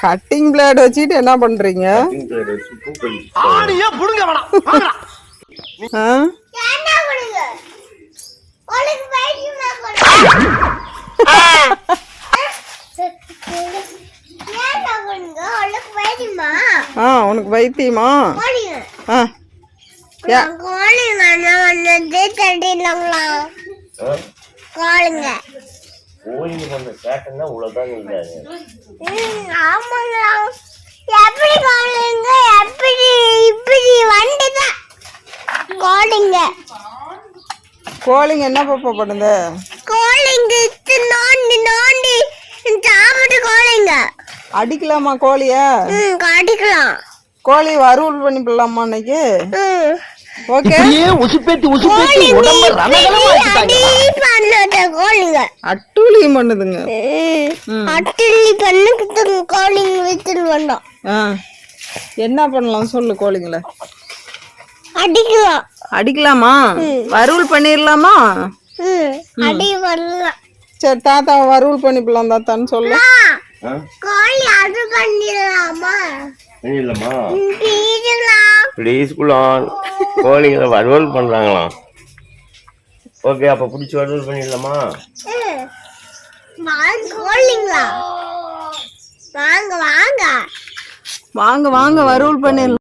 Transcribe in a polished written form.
Cutting blade வச்சுட்டு என்ன பண்றீங்க? உனக்கு வைத்தியமா? கோழிங்க பண்ண சேட்டன்னா இவ்வளவுதான் இல்லையாரு. எப்படி கோழிங்க எப்படி இப்படி வந்துதான் கோழிங்க என்ன பாப்பா பண்ணுது? கோழிங்க நோண்டி நோண்டி சாப்பிட்டு கோழிங்க அடிக்கலாமா கோழிய? அடிக்கலாம். கோழி வறுவல் பண்ணி போடலாமா இன்னைக்கு? ஓகே. அட்டூழி பண்ணுதுங்க. அட்டூழி பண்ணு கோழிங்க வித்துட்டு வந்தோம். என்ன பண்ணலாம் சொல்லு? கோழிங்கள அடிக்கலாம். அடிக்கலாமா? வறுவல் பண்ணிடலாமா? அடி வரலாம். சரி தாத்தா வறுவல் பண்ணிப்பலாம் தாத்தான்னு சொல்லு. கோழி அது பண்ணிடலாமா? பண்ணிடலாமா? ப்ளீஸ் குலாம் கோழிங்களை வறுவல் பண்றாங்களாம். ஓகே, அப்ப பிடிச்சி வறுவல் பண்ணிடலாமா? கோழிங்களா வாங்க வாங்க வாங்க வாங்க வறுவல் பண்ணிடலாம்.